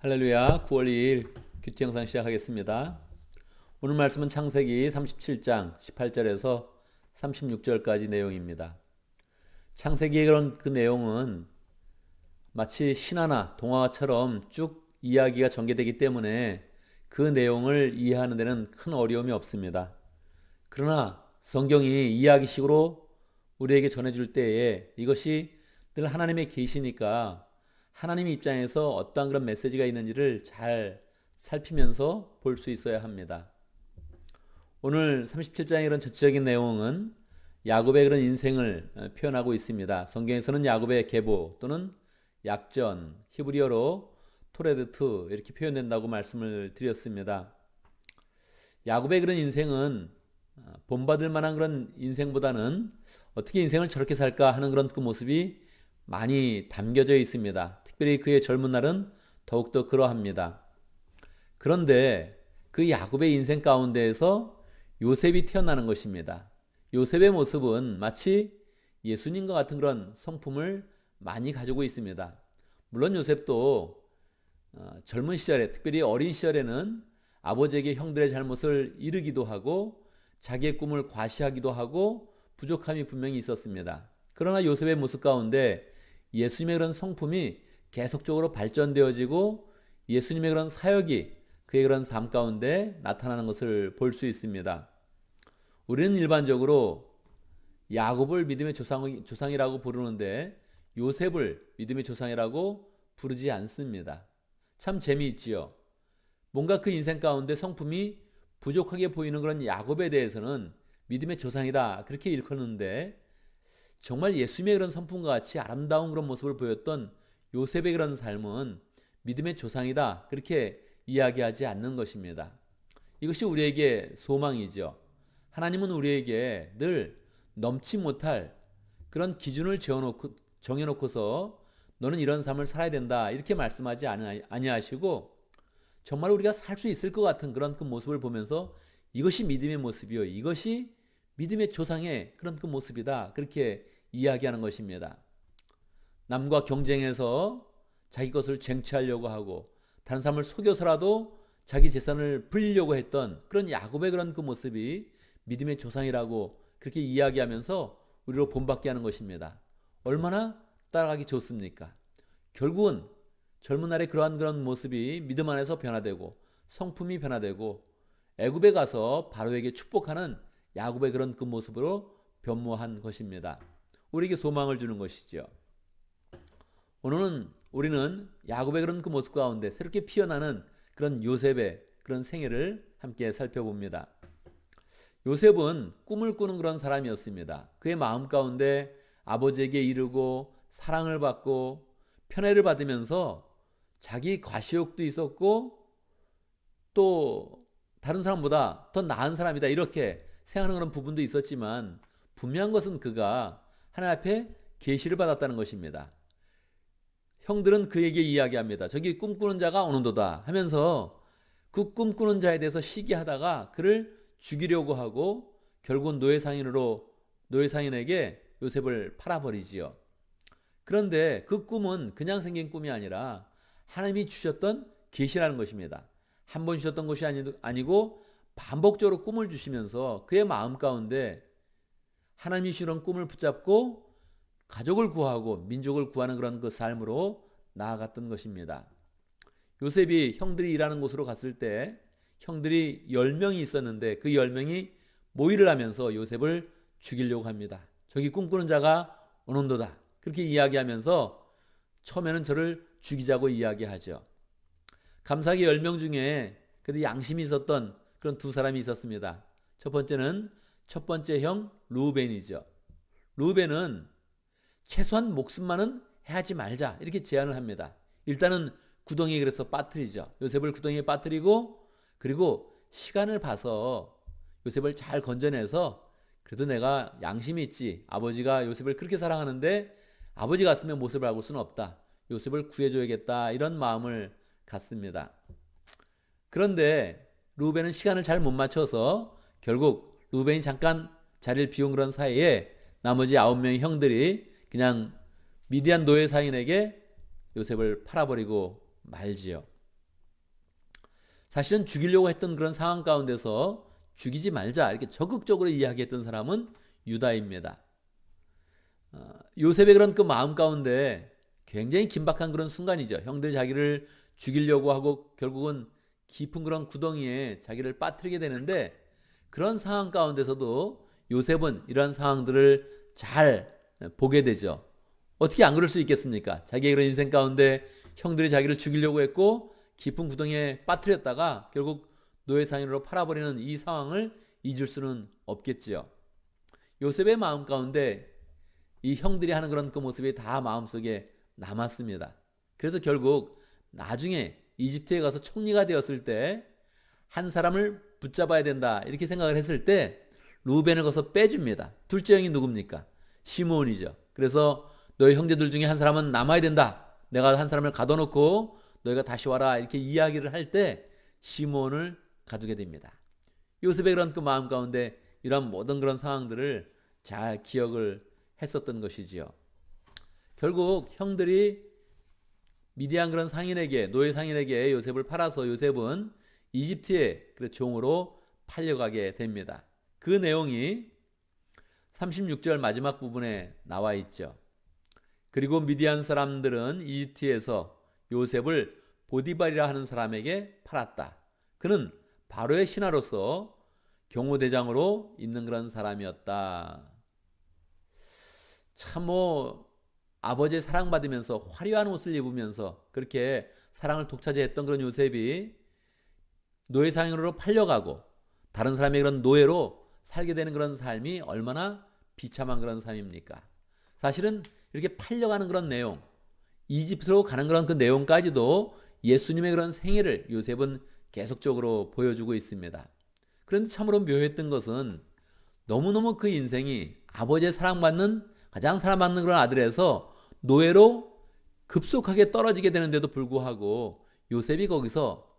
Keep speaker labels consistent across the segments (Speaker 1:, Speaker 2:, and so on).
Speaker 1: 할렐루야. 9월 2일 큐티 영상 시작하겠습니다. 오늘 말씀은 창세기 37장 18절에서 36절까지 내용입니다. 창세기의 그런 그 내용은 마치 신화나 동화처럼 쭉 이야기가 전개되기 때문에 그 내용을 이해하는 데는 큰 어려움이 없습니다. 그러나 성경이 이야기식으로 우리에게 전해줄 때에 이것이 늘 하나님의 계시니까 하나님 입장에서 어떠한 그런 메시지가 있는지를 잘 살피면서 볼 수 있어야 합니다. 오늘 37장의 그런 전체적인 내용은 야곱의 그런 인생을 표현하고 있습니다. 성경에서는 야곱의 계보 또는 약전, 히브리어로 토레드트 이렇게 표현된다고 말씀을 드렸습니다. 야곱의 그런 인생은 본받을 만한 그런 인생보다는 어떻게 인생을 저렇게 살까 하는 그런 그 모습이 많이 담겨져 있습니다. 특별히 그의 젊은 날은 더욱더 그러합니다. 그런데 그 야곱의 인생 가운데에서 요셉이 태어나는 것입니다. 요셉의 모습은 마치 예수님과 같은 그런 성품을 많이 가지고 있습니다. 물론 요셉도 젊은 시절에, 특별히 어린 시절에는 아버지에게 형들의 잘못을 이르기도 하고 자기의 꿈을 과시하기도 하고 부족함이 분명히 있었습니다. 그러나 요셉의 모습 가운데 예수님의 그런 성품이 계속적으로 발전되어지고 예수님의 그런 사역이 그의 그런 삶 가운데 나타나는 것을 볼 수 있습니다. 우리는 일반적으로 야곱을 믿음의 조상이라고 부르는데 요셉을 믿음의 조상이라고 부르지 않습니다. 참 재미있지요. 뭔가 그 인생 가운데 성품이 부족하게 보이는 그런 야곱에 대해서는 믿음의 조상이다 그렇게 일컫는데 정말 예수님의 그런 성품과 같이 아름다운 그런 모습을 보였던 요셉의 그런 삶은 믿음의 조상이다 그렇게 이야기하지 않는 것입니다. 이것이 우리에게 소망이죠. 하나님은 우리에게 늘 넘지 못할 그런 기준을 정해놓고서 너는 이런 삶을 살아야 된다 이렇게 말씀하지 아니하시고 정말 우리가 살 수 있을 것 같은 그런 그 모습을 보면서 이것이 믿음의 모습이요, 이것이 믿음의 조상의 그런 그 모습이다 그렇게 이야기하는 것입니다. 남과 경쟁해서 자기 것을 쟁취하려고 하고 다른 사람을 속여서라도 자기 재산을 불리려고 했던 그런 야곱의 그런 그 모습이 믿음의 조상이라고 그렇게 이야기하면서 우리로 본받게 하는 것입니다. 얼마나 따라가기 좋습니까? 결국은 젊은 날에 그러한 그런 모습이 믿음 안에서 변화되고 성품이 변화되고 애굽에 가서 바로에게 축복하는 야곱의 그런 그 모습으로 변모한 것입니다. 우리에게 소망을 주는 것이죠. 오늘은 우리는 야곱의 그런 그 모습 가운데 새롭게 피어나는 그런 요셉의 그런 생애를 함께 살펴봅니다. 요셉은 꿈을 꾸는 그런 사람이었습니다. 그의 마음 가운데 아버지에게 이르고 사랑을 받고 편애를 받으면서 자기 과시욕도 있었고 또 다른 사람보다 더 나은 사람이다 이렇게 생각하는 그런 부분도 있었지만 분명한 것은 그가 하나님 앞에 계시를 받았다는 것입니다. 형들은 그에게 이야기합니다. 저기 꿈꾸는 자가 오는도다 하면서 그 꿈꾸는 자에 대해서 시기하다가 그를 죽이려고 하고 결국은 노예상인에게 요셉을 팔아버리지요. 그런데 그 꿈은 그냥 생긴 꿈이 아니라 하나님이 주셨던 계시라는 것입니다. 한 번 주셨던 것이 아니고 반복적으로 꿈을 주시면서 그의 마음 가운데 하나님이 주는 꿈을 붙잡고 가족을 구하고 민족을 구하는 그런 그 삶으로 나아갔던 것입니다. 요셉이 형들이 일하는 곳으로 갔을 때 형들이 10명이 있었는데 그 10명이 모의를 하면서 요셉을 죽이려고 합니다. 저기 꿈꾸는 자가 오는도다 그렇게 이야기하면서 처음에는 저를 죽이자고 이야기하죠. 감사하게 10명 중에 그래도 양심이 있었던 그런 두 사람이 있었습니다. 첫 번째 형 루벤이죠. 루벤은 최소한 목숨만은 해하지 말자 이렇게 제안을 합니다. 일단은 구덩이에 그래서 빠뜨리죠. 요셉을 구덩이에 빠뜨리고 그리고 시간을 봐서 요셉을 잘 건져내서 그래도 내가 양심이 있지. 아버지가 요셉을 그렇게 사랑하는데 아버지 같으면 모습을 바꿀 수는 없다. 요셉을 구해줘야겠다 이런 마음을 갖습니다. 그런데 루벤은 시간을 잘 못 맞춰서 결국 루벤이 잠깐 자리를 비운 그런 사이에 나머지 9명의 형들이 그냥 미디안 노예 사인에게 요셉을 팔아버리고 말지요. 사실은 죽이려고 했던 그런 상황 가운데서 죽이지 말자 이렇게 적극적으로 이야기했던 사람은 유다입니다. 요셉의 그런 그 마음 가운데 굉장히 긴박한 그런 순간이죠. 형들이 자기를 죽이려고 하고 결국은 깊은 그런 구덩이에 자기를 빠뜨리게 되는데, 그런 상황 가운데서도 요셉은 이러한 상황들을 잘 보게 되죠. 어떻게 안 그럴 수 있겠습니까? 자기의 그런 인생 가운데 형들이 자기를 죽이려고 했고 깊은 구덩이에 빠뜨렸다가 결국 노예 상인으로 팔아버리는 이 상황을 잊을 수는 없겠지요. 요셉의 마음 가운데 이 형들이 하는 그런 그 모습이 다 마음속에 남았습니다. 그래서 결국 나중에 이집트에 가서 총리가 되었을 때 한 사람을 붙잡아야 된다 이렇게 생각을 했을 때 루벤을 거기서 빼줍니다. 둘째 형이 누굽니까? 시므온이죠. 그래서 너희 형제들 중에 한 사람은 남아야 된다. 내가 한 사람을 가둬놓고 너희가 다시 와라 이렇게 이야기를 할 때 시므온을 가두게 됩니다. 요셉의 그런 그 마음 가운데 이런 모든 그런 상황들을 잘 기억을 했었던 것이지요. 결국 형들이 미디안 그런 상인에게, 노예 상인에게 요셉을 팔아서 요셉은 이집트의 그 종으로 팔려가게 됩니다. 그 내용이 36절 마지막 부분에 나와 있죠. 그리고 미디안 사람들은 이집트에서 요셉을 보디발이라 하는 사람에게 팔았다. 그는 바로의 신하로서 경호대장으로 있는 그런 사람이었다. 참 아버지의 사랑받으면서 화려한 옷을 입으면서 그렇게 사랑을 독차지했던 그런 요셉이 노예 상인으로 팔려가고 다른 사람의 그런 노예로 살게 되는 그런 삶이 얼마나 비참한 그런 삶입니까? 사실은 이렇게 팔려가는 그런 내용, 이집트로 가는 그런 그 내용까지도 예수님의 그런 생애를 요셉은 계속적으로 보여주고 있습니다. 그런데 참으로 묘했던 것은 너무너무 그 인생이 아버지의 사랑받는, 가장 사랑받는 그런 아들에서 노예로 급속하게 떨어지게 되는데도 불구하고 요셉이 거기서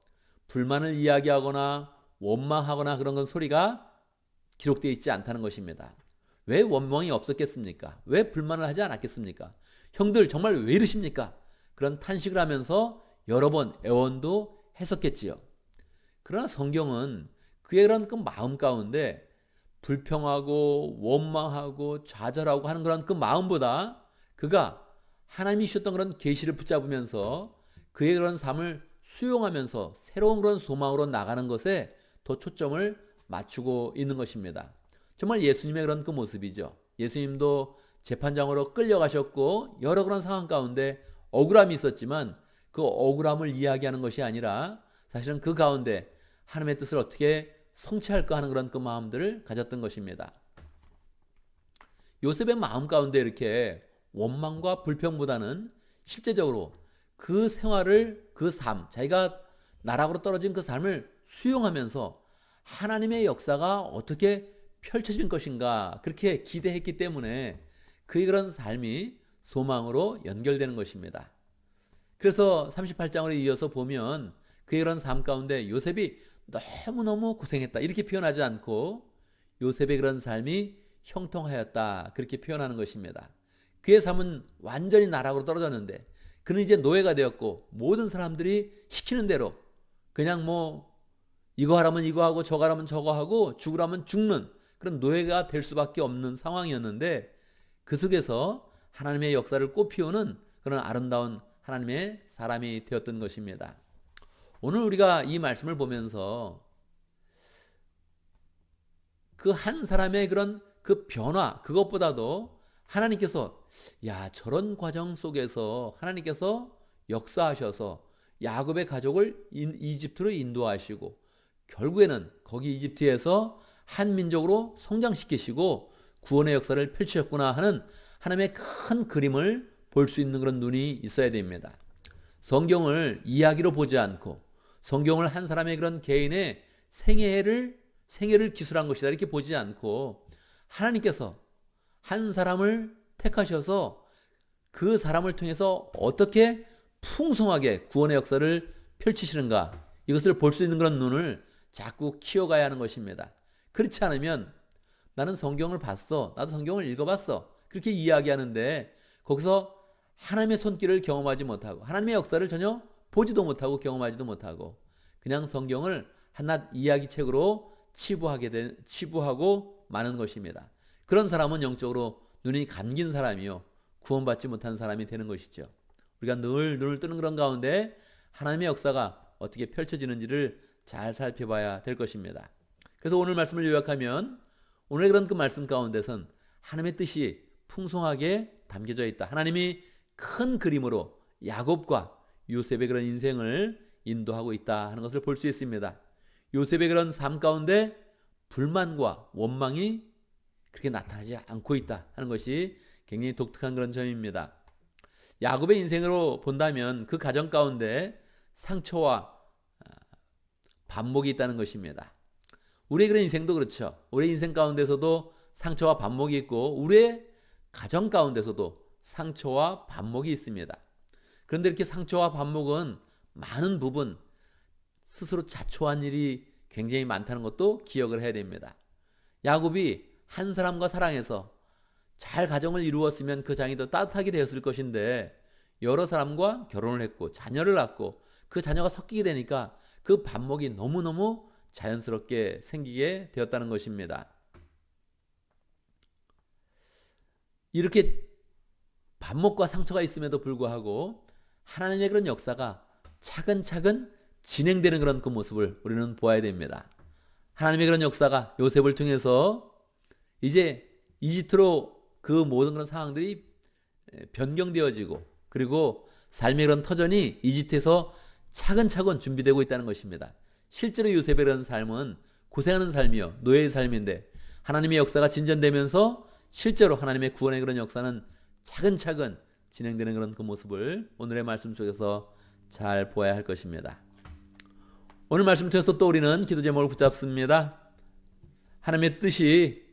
Speaker 1: 불만을 이야기하거나 원망하거나 그런 건 소리가 기록되어 있지 않다는 것입니다. 왜 원망이 없었겠습니까? 왜 불만을 하지 않았겠습니까? 형들 정말 왜 이러십니까? 그런 탄식을 하면서 여러 번 애원도 했었겠지요. 그러나 성경은 그의 그런 그 마음 가운데 불평하고 원망하고 좌절하고 하는 그런 그 마음보다 그가 하나님이 주셨던 그런 계시를 붙잡으면서 그의 그런 삶을 수용하면서 새로운 그런 소망으로 나가는 것에 더 초점을 맞추고 있는 것입니다. 정말 예수님의 그런 그 모습이죠. 예수님도 재판장으로 끌려가셨고 여러 그런 상황 가운데 억울함이 있었지만 그 억울함을 이야기하는 것이 아니라 사실은 그 가운데 하나님의 뜻을 어떻게 성취할까 하는 그런 그 마음들을 가졌던 것입니다. 요셉의 마음 가운데 이렇게 원망과 불평보다는 실제적으로 그 생활을, 그 삶, 자기가 나락으로 떨어진 그 삶을 수용하면서 하나님의 역사가 어떻게 펼쳐질 것인가 그렇게 기대했기 때문에 그의 그런 삶이 소망으로 연결되는 것입니다. 그래서 38장으로 이어서 보면 그의 그런 삶 가운데 요셉이 너무너무 고생했다 이렇게 표현하지 않고 요셉의 그런 삶이 형통하였다 그렇게 표현하는 것입니다. 그의 삶은 완전히 나락으로 떨어졌는데 그는 이제 노예가 되었고 모든 사람들이 시키는 대로 그냥 이거 하라면 이거 하고 저거 하라면 저거 하고 죽으라면 죽는 그런 노예가 될 수밖에 없는 상황이었는데 그 속에서 하나님의 역사를 꽃피우는 그런 아름다운 하나님의 사람이 되었던 것입니다. 오늘 우리가 이 말씀을 보면서 그 한 사람의 그런 그 변화 그것보다도 하나님께서 저런 과정 속에서 하나님께서 역사하셔서 야곱의 가족을 이집트로 인도하시고 결국에는 거기 이집트에서 한 민족으로 성장시키시고 구원의 역사를 펼치셨구나 하는 하나님의 큰 그림을 볼 수 있는 그런 눈이 있어야 됩니다. 성경을 이야기로 보지 않고 성경을 한 사람의 그런 개인의 생애를 기술한 것이다 이렇게 보지 않고 하나님께서 한 사람을 택하셔서 그 사람을 통해서 어떻게 풍성하게 구원의 역사를 펼치시는가 이것을 볼 수 있는 그런 눈을 자꾸 키워가야 하는 것입니다. 그렇지 않으면 나는 성경을 봤어. 나도 성경을 읽어봤어. 그렇게 이야기하는데 거기서 하나님의 손길을 경험하지 못하고 하나님의 역사를 전혀 보지도 못하고 경험하지도 못하고 그냥 성경을 한낱 이야기책으로 치부하고 마는 것입니다. 그런 사람은 영적으로 눈이 감긴 사람이요, 구원받지 못한 사람이 되는 것이죠. 우리가 늘 눈을 뜨는 그런 가운데 하나님의 역사가 어떻게 펼쳐지는지를 잘 살펴봐야 될 것입니다. 그래서 오늘 말씀을 요약하면, 오늘 그런 그 말씀 가운데선 하나님의 뜻이 풍성하게 담겨져 있다. 하나님이 큰 그림으로 야곱과 요셉의 그런 인생을 인도하고 있다 하는 것을 볼 수 있습니다. 요셉의 그런 삶 가운데 불만과 원망이 그렇게 나타나지 않고 있다 하는 것이 굉장히 독특한 그런 점입니다. 야곱의 인생으로 본다면 그 가정 가운데 상처와 반목이 있다는 것입니다. 우리의 그런 인생도 그렇죠. 우리의 인생 가운데서도 상처와 반목이 있고, 우리의 가정 가운데서도 상처와 반목이 있습니다. 그런데 이렇게 상처와 반목은 많은 부분 스스로 자초한 일이 굉장히 많다는 것도 기억을 해야 됩니다. 야곱이 한 사람과 사랑해서 잘 가정을 이루었으면 그 장이 더 따뜻하게 되었을 것인데, 여러 사람과 결혼을 했고 자녀를 낳고 그 자녀가 섞이게 되니까 그 반목이 너무너무 자연스럽게 생기게 되었다는 것입니다. 이렇게 반목과 상처가 있음에도 불구하고 하나님의 그런 역사가 차근차근 진행되는 그런 그 모습을 우리는 보아야 됩니다. 하나님의 그런 역사가 요셉을 통해서 이제 이집트로 그 모든 그런 상황들이 변경되어지고, 그리고 삶의 그런 터전이 이집트에서 차근차근 준비되고 있다는 것입니다. 실제로 요셉의 그런 삶은 고생하는 삶이요, 노예의 삶인데, 하나님의 역사가 진전되면서 실제로 하나님의 구원의 그런 역사는 차근차근 진행되는 그런 그 모습을 오늘의 말씀 속에서 잘 보아야 할 것입니다. 오늘 말씀 통해서 또 우리는 기도 제목을 붙잡습니다. 하나님의 뜻이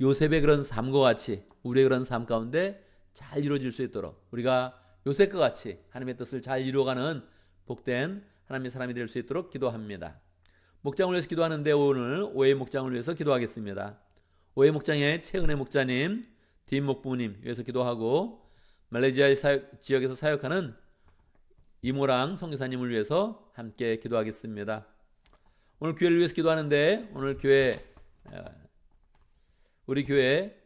Speaker 1: 요셉의 그런 삶과 같이 우리의 그런 삶 가운데 잘 이루어질 수 있도록, 우리가 요셉과 같이 하나님의 뜻을 잘 이루어가는 복된 하나님의 사람이 될 수 있도록 기도합니다. 목장을 위해서 기도하는데 오늘 오해 목장을 위해서 기도하겠습니다. 오해 목장의 최은혜 목자님, 딘 목부님 위해서 기도하고, 말레이시아 지역에서 사역하는 이모랑 선교사님을 위해서 함께 기도하겠습니다. 오늘 교회를 위해서 기도하는데, 오늘 우리 교회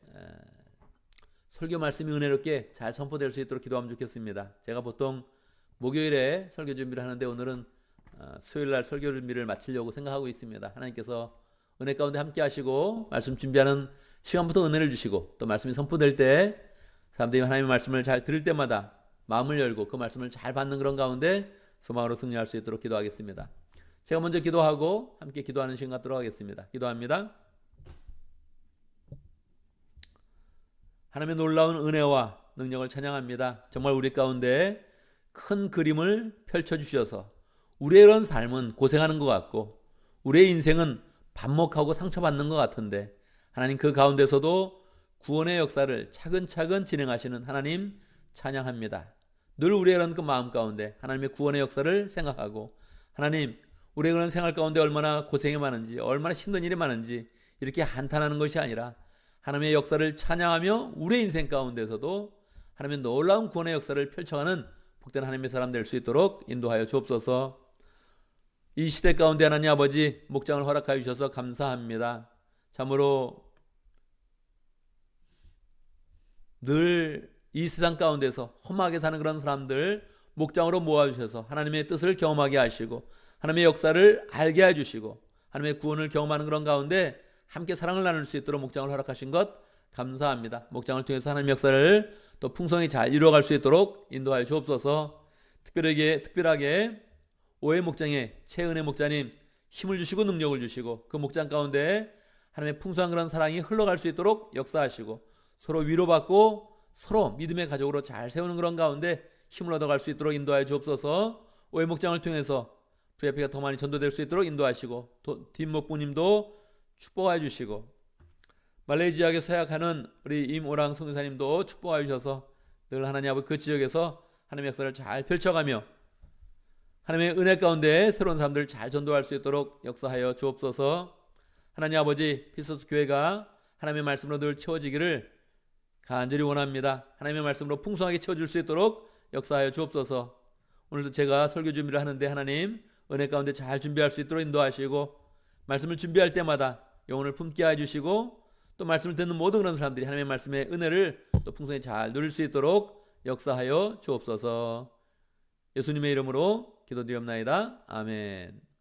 Speaker 1: 설교 말씀이 은혜롭게 잘 선포될 수 있도록 기도하면 좋겠습니다. 제가 보통 목요일에 설교 준비를 하는데 오늘은 수요일날 설교 준비를 마치려고 생각하고 있습니다. 하나님께서 은혜 가운데 함께 하시고 말씀 준비하는 시간부터 은혜를 주시고, 또 말씀이 선포될 때 사람들이 하나님의 말씀을 잘 들을 때마다 마음을 열고 그 말씀을 잘 받는 그런 가운데 소망으로 승리할 수 있도록 기도하겠습니다. 제가 먼저 기도하고 함께 기도하는 시간 갖도록 하겠습니다. 기도합니다. 하나님의 놀라운 은혜와 능력을 찬양합니다. 정말 우리 가운데 큰 그림을 펼쳐주셔서 우리의 이런 삶은 고생하는 것 같고, 우리의 인생은 반목하고 상처받는 것 같은데, 하나님 그 가운데서도 구원의 역사를 차근차근 진행하시는 하나님 찬양합니다. 늘 우리의 그런 그 마음 가운데 하나님의 구원의 역사를 생각하고, 하나님 우리의 그런 생활 가운데 얼마나 고생이 많은지, 얼마나 힘든 일이 많은지 이렇게 한탄하는 것이 아니라 하나님의 역사를 찬양하며 우리의 인생 가운데서도 하나님의 놀라운 구원의 역사를 펼쳐가는 복된 하나님의 사람 될 수 있도록 인도하여 주옵소서. 이 시대 가운데 하나님 아버지 목장을 허락하여 주셔서 감사합니다. 참으로 늘 이 세상 가운데서 험하게 사는 그런 사람들 목장으로 모아주셔서 하나님의 뜻을 경험하게 하시고, 하나님의 역사를 알게 해주시고, 하나님의 구원을 경험하는 그런 가운데 함께 사랑을 나눌 수 있도록 목장을 허락하신 것 감사합니다. 목장을 통해서 하나님의 역사를 또 풍성히 잘 이루어갈 수 있도록 인도하여 주옵소서. 특별하게 오해 목장의 최은혜 목자님 힘을 주시고 능력을 주시고, 그 목장 가운데 하나님의 풍성한 그런 사랑이 흘러갈 수 있도록 역사하시고, 서로 위로받고 서로 믿음의 가족으로 잘 세우는 그런 가운데 힘을 얻어갈 수 있도록 인도하여 주옵소서. 오해 목장을 통해서 VIP가 더 많이 전도될 수 있도록 인도하시고, 뒷목부님도 축복하여 주시고, 말레이시아에 서약하는 우리 임오랑 선교사님도 축복하여 주셔서 늘 하나님 아버지 그 지역에서 하나님의 역사를 잘 펼쳐가며 하나님의 은혜 가운데 새로운 사람들을 잘 전도할 수 있도록 역사하여 주옵소서. 하나님 아버지 피소스 교회가 하나님의 말씀으로 늘 채워지기를 간절히 원합니다. 하나님의 말씀으로 풍성하게 채워줄 수 있도록 역사하여 주옵소서. 오늘도 제가 설교 준비를 하는데 하나님 은혜 가운데 잘 준비할 수 있도록 인도하시고 말씀을 준비할 때마다 영혼을 품게 해주시고 또 말씀을 듣는 모든 그런 사람들이 하나님의 말씀의 은혜를 또 풍성히 잘 누릴 수 있도록 역사하여 주옵소서. 예수님의 이름으로 기도드리옵나이다. 아멘.